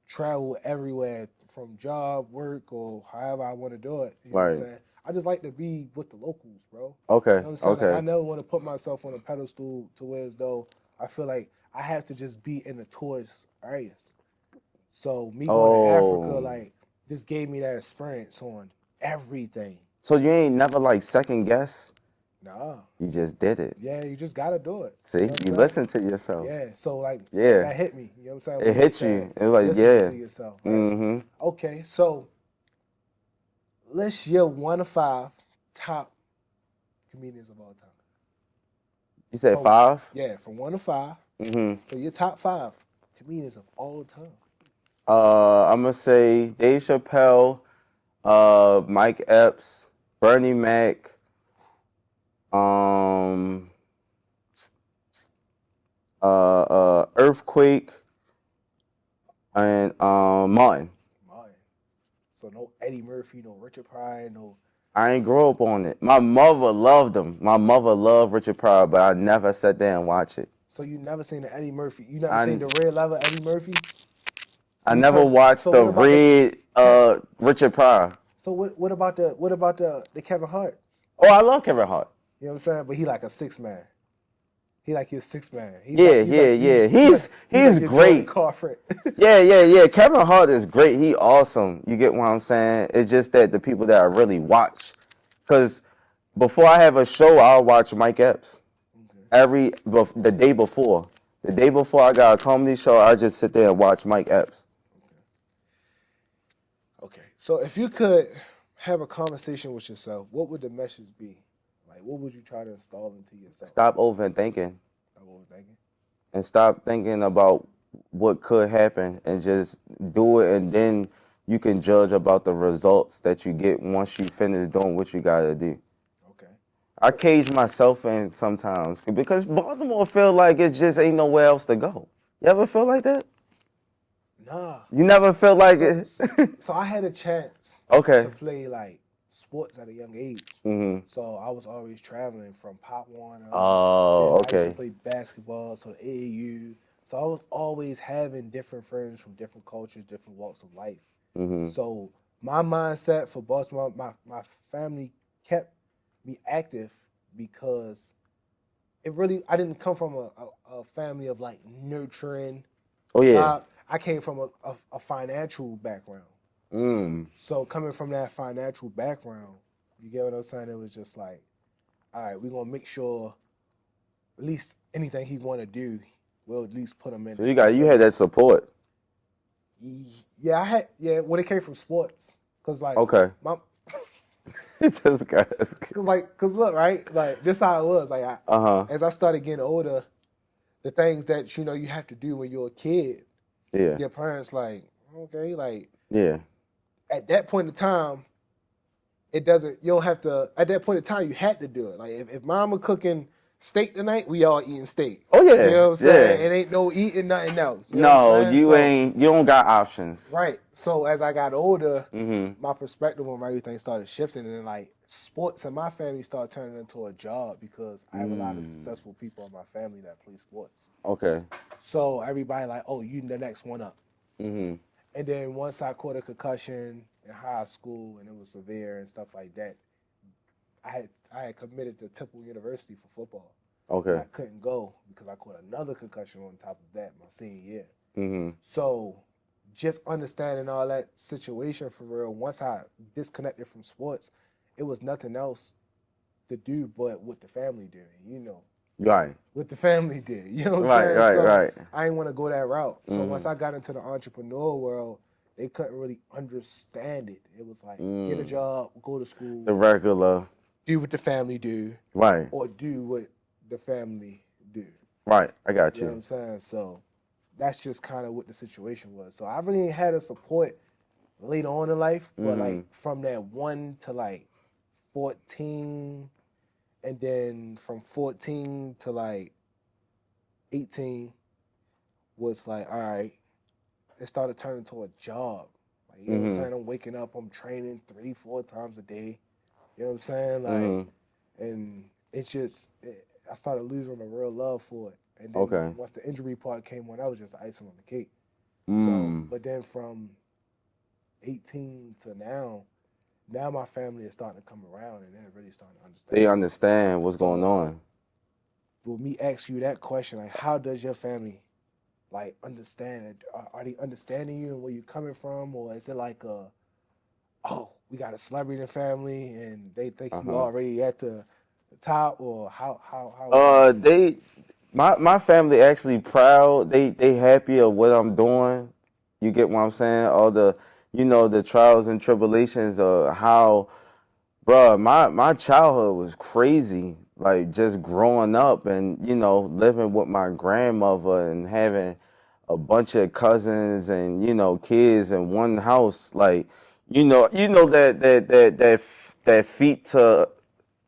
Speaker 2: travel everywhere from job, work, or however I want to do it. You know what I'm saying? I just like to be with the locals, bro.
Speaker 1: Okay.
Speaker 2: You know what I'm saying?
Speaker 1: Okay.
Speaker 2: Like, I never want to put myself on a pedestal to where as though I feel like I have to just be in the tourist areas. So me going to Africa, like, just gave me that experience on everything.
Speaker 1: So you ain't never like second guess?
Speaker 2: Nah.
Speaker 1: You just did it.
Speaker 2: Yeah, you just gotta do it.
Speaker 1: See, you listen to yourself.
Speaker 2: Yeah. So like, that hit me. You know what I'm saying?
Speaker 1: It hit you. It was like,
Speaker 2: listen to yourself. Right? Okay, so list your 1 to 5 top comedians of all time.
Speaker 1: You said 5?
Speaker 2: Yeah, from 1 to 5. So your top 5 comedians of all time.
Speaker 1: I'm gonna say Dave Chappelle, Mike Epps, Bernie Mac, um, Earthquake, and Martin.
Speaker 2: Mine. So no Eddie Murphy, no Richard Pryor, no.
Speaker 1: I ain't grow up on it. My mother loved them. My mother loved Richard Pryor, but I never sat there and watched it.
Speaker 2: So you never seen the Eddie Murphy? You never seen
Speaker 1: I
Speaker 2: the red level Eddie Murphy? So
Speaker 1: I
Speaker 2: you
Speaker 1: never
Speaker 2: come.
Speaker 1: watched
Speaker 2: So
Speaker 1: the
Speaker 2: what about the?
Speaker 1: red Richard Pryor.
Speaker 2: So what about the Kevin Hart's?
Speaker 1: Oh, I love Kevin Hart.
Speaker 2: You know what I'm saying? But he like a 6 man. He like his 6 man.
Speaker 1: Yeah, yeah, yeah. He's
Speaker 2: He's like your Jordan
Speaker 1: great.
Speaker 2: Crawford.
Speaker 1: Yeah. Kevin Hart is great. He awesome. You get what I'm saying? It's just that the people that I really watch, because before I have a show, I'll watch Mike Epps. The day before. The day before I got a comedy show, I just sit there and watch Mike Epps.
Speaker 2: Okay. So if you could have a conversation with yourself, what would the message be? Like, what would you try to install into yourself?
Speaker 1: Stop overthinking
Speaker 2: Stop overthinking.
Speaker 1: and stop thinking about what could happen and just do it, and then you can judge about the results that you get once you finish doing what you gotta do.
Speaker 2: Okay.
Speaker 1: I cage myself in sometimes because Baltimore feel like it just ain't nowhere else to go. You ever feel like that?
Speaker 2: Nah.
Speaker 1: You never felt like it?
Speaker 2: So I had a chance
Speaker 1: Okay.
Speaker 2: to play like sports at a young age.
Speaker 1: Mm-hmm.
Speaker 2: So I was always traveling from Pop Warner.
Speaker 1: Oh,
Speaker 2: I used
Speaker 1: okay.
Speaker 2: to play basketball, so AAU. So I was always having different friends from different cultures, different walks of life.
Speaker 1: Mm-hmm.
Speaker 2: So my mindset for Baltimore, my family kept me active because I didn't come from a family of like nurturing.
Speaker 1: Oh yeah.
Speaker 2: I came from a financial background.
Speaker 1: Mm.
Speaker 2: So coming from that financial background, you get what I'm saying? It was just like, all right, we're gonna make sure at least anything he want to do, we'll at least put him in.
Speaker 1: So you had that support.
Speaker 2: Yeah, when it came from sports, cause like
Speaker 1: Okay.
Speaker 2: my,
Speaker 1: It just got.
Speaker 2: cause look, right, like this how it was. Like as I started getting older, the things that you have to do when you're a kid,
Speaker 1: Yeah.
Speaker 2: your parents like, okay, like
Speaker 1: Yeah.
Speaker 2: at that point in time, it doesn't. You don't have to. At that point in time, you had to do it. Like if mama cooking steak tonight, we all eating steak.
Speaker 1: Oh yeah.
Speaker 2: You know what I'm saying?
Speaker 1: Yeah.
Speaker 2: It ain't no eating nothing else. You know what
Speaker 1: No,
Speaker 2: I'm saying?
Speaker 1: you
Speaker 2: So,
Speaker 1: ain't. You don't got options.
Speaker 2: right. So as I got older,
Speaker 1: Mm-hmm.
Speaker 2: my perspective on everything started shifting, and then like sports in my family started turning into a job because I have a lot of successful people in my family that play sports.
Speaker 1: Okay.
Speaker 2: So everybody like, oh, you the next one up.
Speaker 1: Mm-hmm.
Speaker 2: And then once I caught a concussion in high school and it was severe and stuff like that, I had committed to Temple University for football.
Speaker 1: Okay.
Speaker 2: And I couldn't go because I caught another concussion on top of that my senior year.
Speaker 1: Mm-hmm.
Speaker 2: So just understanding all that situation for real, once I disconnected from sports, it was nothing else to do but what the family did,
Speaker 1: Right.
Speaker 2: what the family did. You know what I'm saying?
Speaker 1: Right.
Speaker 2: So
Speaker 1: Right.
Speaker 2: I didn't want to go that route. So once I got into the entrepreneur world, they couldn't really understand it. It was like, get a job, go to school,
Speaker 1: The regular.
Speaker 2: do what the family do,
Speaker 1: Right.
Speaker 2: or do what the family do.
Speaker 1: Right. I got
Speaker 2: You know what
Speaker 1: you.
Speaker 2: I'm saying? So that's just kind of what the situation was. So I really ain't had a support later on in life, but like from that 1 to like 14, and then from 14 to like 18 was like, all right, it started turning to a job. Like, you know what I'm saying? I'm waking up, I'm training 3-4 times a day. You know what I'm saying? Like, and it's just, I started losing the real love for it. And then once the injury part came on, that was just icing on the cake. So, but then from 18 to now my family is starting to come around and they're really starting to understand.
Speaker 1: They understand what's going on.
Speaker 2: With me ask you that question, like, how does your family like understand it? Are they understanding you and where you're coming from, or is it like oh, we got a celebrity in the family and they think you already at the top, or how?
Speaker 1: My family actually proud. They happy of what I'm doing. You get what I'm saying? All the the trials and tribulations of how, bruh, my childhood was crazy. Like just growing up and living with my grandmother and having a bunch of cousins and kids in one house, like that feat to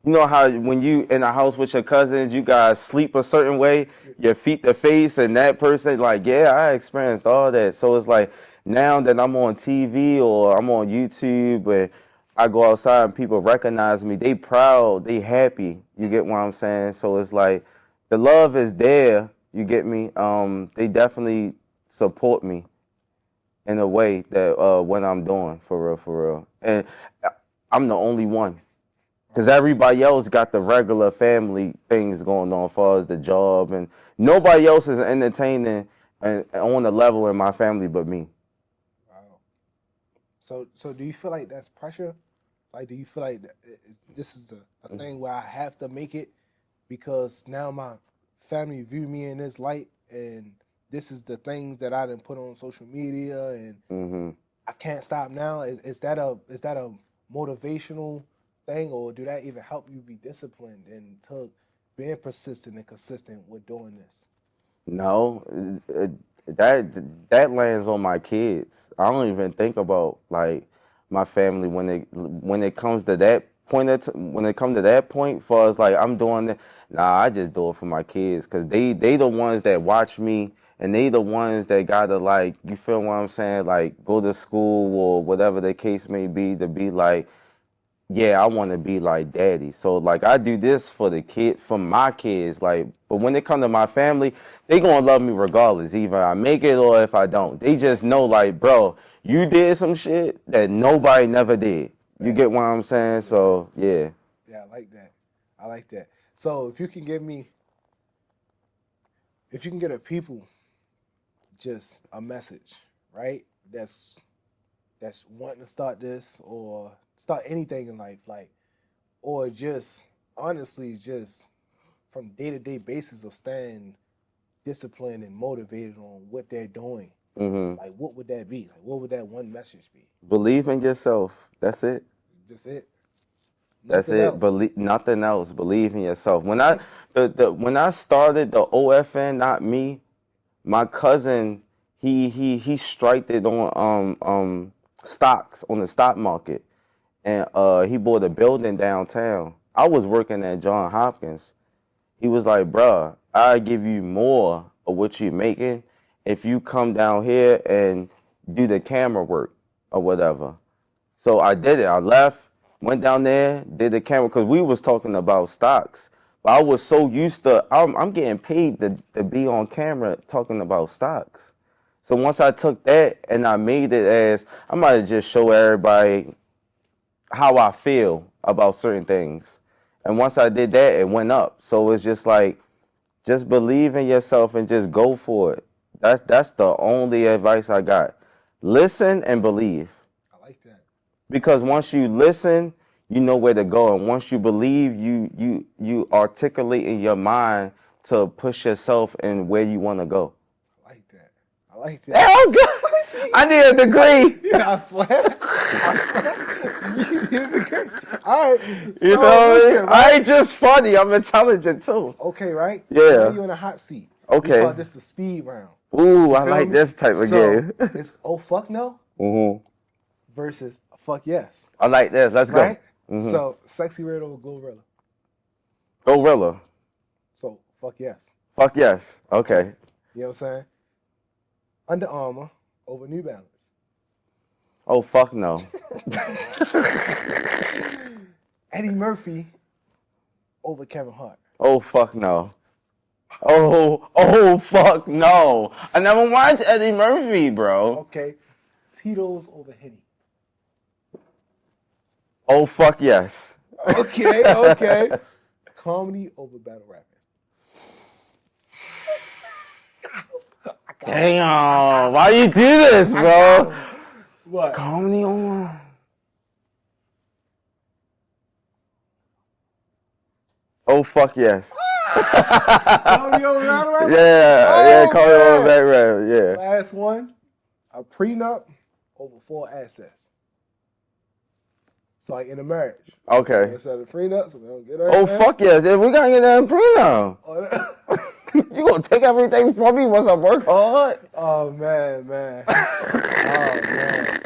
Speaker 1: how when you in a house with your cousins, you guys sleep a certain way, your feet to face, and that person, like, yeah, I experienced all that. So it's like now that I'm on TV or I'm on YouTube and I go outside and people recognize me, they proud, they happy. You get what I'm saying? So it's like the love is there. You get me? They definitely support me in a way that what I'm doing for real. And I'm the only one. Because everybody else got the regular family things going on as far as the job, and nobody else is entertaining and on the level in my family but me.
Speaker 2: Wow. So do you feel like that's pressure? Like, do you feel like this is a thing where I have to make it because now my family view me in this light, and this is the things that I didn't put on social media, and I can't stop now? Is that a motivational thing, or do that even help you be disciplined and to being persistent and consistent with doing this?
Speaker 1: No, that lands on my kids. I don't even think about like my family when it comes to that point. When it comes to that point, for us, like I'm doing it. Nah, I just do it for my kids because they the ones that watch me and they the ones that gotta, like, you feel what I'm saying, like go to school or whatever the case may be to be like, yeah, I want to be like daddy. So like I do this for my kids. Like, but when it come to my family, they gonna love me regardless, either I make it or if I don't. They just know, like, bro, you did some shit that nobody never did. You get what I'm saying? So yeah.
Speaker 2: Yeah, I like that. I like that. So if you can get a people just a message, right? That's wanting to start this or start anything in life, like, or just honestly just from day to day basis of staying disciplined and motivated on what they're doing. Like, what would that be? Like, what would that one message be?
Speaker 1: Believe in yourself. That's it.
Speaker 2: Just it.
Speaker 1: That's
Speaker 2: Nothing
Speaker 1: it.
Speaker 2: else.
Speaker 1: Believe nothing else. Believe in yourself. When I started the OFN, not me, my cousin, he striked it on stocks on the stock market, and he bought a building downtown. I was working at John Hopkins. He was like, bruh, I give you more of what you're making if you come down here and do the camera work or whatever. So I did it. I left, went down there, did the camera because we was talking about stocks. But I was so used to I'm getting paid to be on camera talking about stocks. So once I took that and I made it as I might just show everybody how I feel about certain things. And once I did that, it went up. So it's just like, just believe in yourself and just go for it. That's the only advice I got. Listen and believe.
Speaker 2: I like that.
Speaker 1: Because once you listen, you know where to go. And once you believe, you articulate in your mind to push yourself in where you want to go.
Speaker 2: I like that. I like that.
Speaker 1: Oh, God. I need a degree.
Speaker 2: Yeah, I swear. I swear. You need a degree. All right. So
Speaker 1: You know,
Speaker 2: listen,
Speaker 1: I
Speaker 2: right?
Speaker 1: ain't just funny. I'm intelligent too.
Speaker 2: Okay, right?
Speaker 1: Yeah.
Speaker 2: Now you're in a hot seat.
Speaker 1: Okay.
Speaker 2: We call this the speed round.
Speaker 1: Ooh,
Speaker 2: You
Speaker 1: I
Speaker 2: feel
Speaker 1: like
Speaker 2: me?
Speaker 1: this type of
Speaker 2: So
Speaker 1: game.
Speaker 2: it's oh fuck no versus fuck yes.
Speaker 1: I like this. Let's go.
Speaker 2: Right? So sexy red over Glorilla.
Speaker 1: Gorilla.
Speaker 2: So fuck yes.
Speaker 1: Fuck yes. Okay.
Speaker 2: You know what I'm saying? Under Armour over New Balance.
Speaker 1: Oh, fuck no.
Speaker 2: Eddie Murphy over Kevin Hart.
Speaker 1: Oh, fuck no. Oh, fuck no. I never watched Eddie Murphy, bro.
Speaker 2: Okay. Tito's over Henny.
Speaker 1: Oh, fuck yes.
Speaker 2: Okay. Comedy over battle rapping.
Speaker 1: Damn. Why you do this, bro?
Speaker 2: What?
Speaker 1: Comedy on. Oh, fuck yes.
Speaker 2: Comedy over battle rapping?
Speaker 1: Yeah,
Speaker 2: Oh,
Speaker 1: comedy on
Speaker 2: man.
Speaker 1: back rap, yeah.
Speaker 2: Last one. A prenup over 4 assets. So like in a marriage.
Speaker 1: Okay.
Speaker 2: Instead of prenup, so we don't get her.
Speaker 1: Oh, fuck yes. We gotta get that prenup. You gonna take everything from me once I work hard?
Speaker 2: Oh man. Oh man.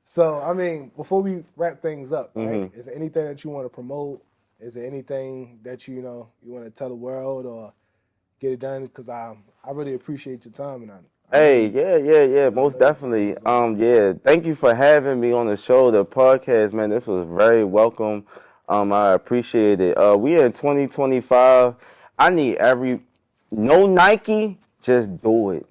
Speaker 2: So I mean, before we wrap things up, right? Is there anything that you want to promote? Is there anything that you want to tell the world or get it done? Because I really appreciate your time, and
Speaker 1: Hey, yeah, most definitely. Yeah, thank you for having me on the show, the podcast, man. This was very welcome. I appreciate it. We in 2025. I need no Nike, just do it.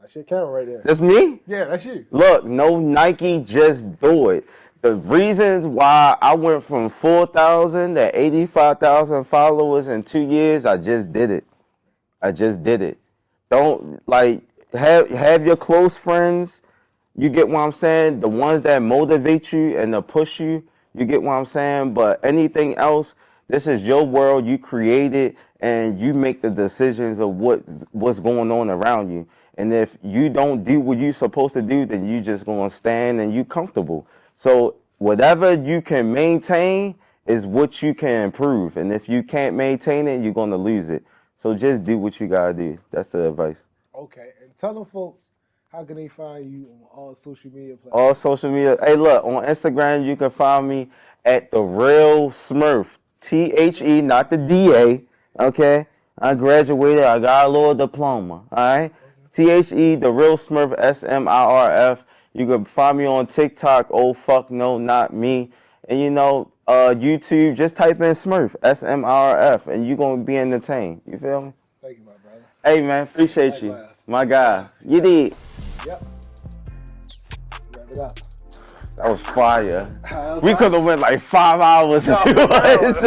Speaker 2: That's your camera right there.
Speaker 1: That's me?
Speaker 2: Yeah, that's you.
Speaker 1: Look, no Nike, just do it. The reasons why I went from 4,000 to 85,000 followers in 2 years, I just did it. Don't have your close friends. You get what I'm saying? The ones that motivate you and to push you. You get what I'm saying? But anything else, this is your world. You create it, and you make the decisions of what's going on around you. And if you don't do what you're supposed to do, then you just gonna stand and you comfortable. So whatever you can maintain is what you can improve. And if you can't maintain it, you're gonna lose it. So just do what you gotta do. That's the advice.
Speaker 2: Okay, and tell them folks how can they find you on all social media platforms.
Speaker 1: All social media. Hey, look, on Instagram, you can find me at TheRealSmirf. THE, not the DA. Okay? I graduated. I got a little diploma. All right? THE, TheRealSmirf, SMIRF. You can find me on TikTok. Oh, fuck no, not me. And YouTube, just type in Smurf, SMIRF, and you're going to be entertained. You feel me?
Speaker 2: Thank you, my brother.
Speaker 1: Hey, man, appreciate you.
Speaker 2: Likewise.
Speaker 1: My guy. You did.
Speaker 2: Yep. Wrap it up.
Speaker 1: That was fire.
Speaker 2: That was
Speaker 1: We
Speaker 2: fire.
Speaker 1: could have went like 5 hours.
Speaker 2: No, that's